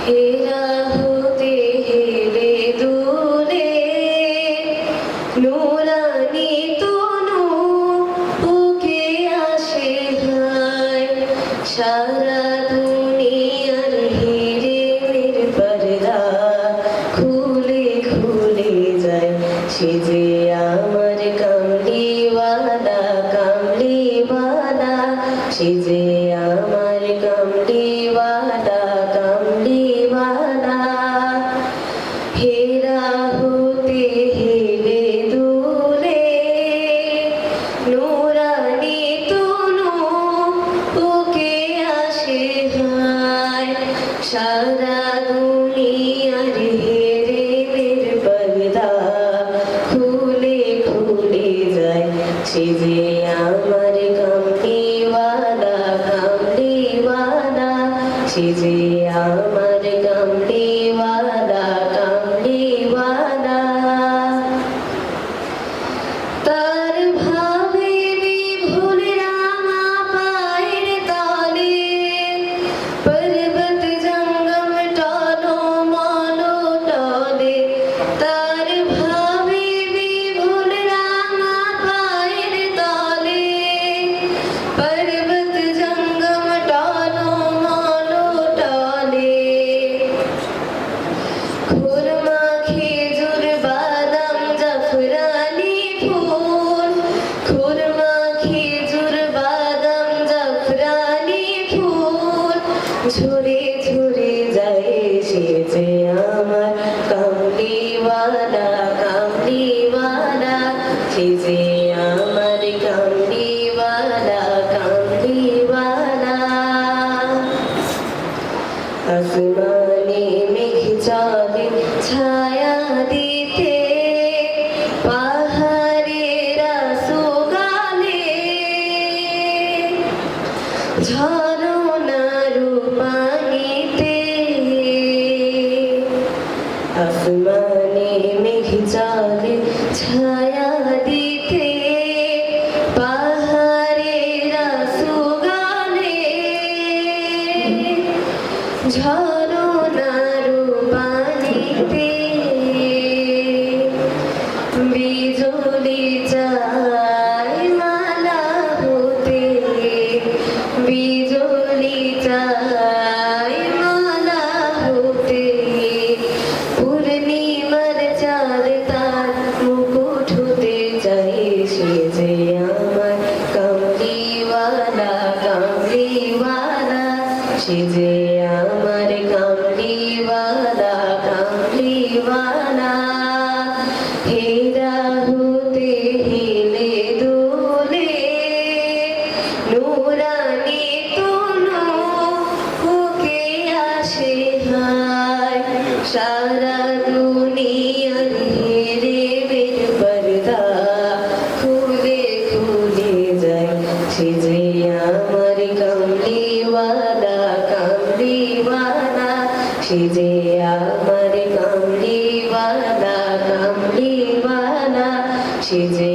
হেরা হতে হেলে দুলে নুরানি তনু বুকে আসে হায় সারা দুনিয়ার হিরের পর্দা খুলে খুলে যায় সে যে আমার কামলিওয়ালা কামলিওয়ালা সে যে আমার কামলিওয়ালা কামলিওয়ালা হেরা হতে হেলে দুলে নুরানি তনু বুকে আসে হায় সারা দুনিয়ার হেরের পর্দা খুলে খুলে যায় সে যে আমার কামলিওয়ালা কামলিওয়ালা সে যে আমার কামলিওয়ালা কামলিওয়ালা তার ভাবে বিভুল রাঙা পায়ের তলে পর্বত জঙ্গম টলো মলো টলে তার ভাবে বিভুল রাঙা পায়ের তলে পর্বত জঙ্গম টলো মলো টলে খুরমা খেজুর বাদাম জাফরানি ফুল খুরমা খেজুর বাদাম জাফরানি ফুল ঝরে ঝরে যায় সে যে আমার কামলিওয়ালা কামলিওয়ালা সে যে আমার কামলিওয়ালা কামলিওয়ালা আসমানে মেঘ চলে ছায়া দিতে পাহাড়েরা সুগালে ঝরনার পানিতে আসমানে মেঘ চলে ছায়া দিতে পাহাড়েরা সুগালে ঝরনার পানিতে বিজলি চাই মালা হতে বিজলি চাই মালা হতে পূর্ণিমার চাঁদ তার মুকুট হতে চাই সে যে আমার কামলিওয়ালা কামলিওয়ালা সে যে আমার কামলিওয়ালা কামলিওয়ালা হেরা হতে হেলে দুলে নুরানি তনু বুকে আসে হায় সারা দুনিয়ার হেরের পর্দা খুলে খুলে যায় সে যে আমার কামলিওয়ালা কামলিওয়ালা সে যে আমার কামলিওয়ালা কামলিওয়ালা সে যে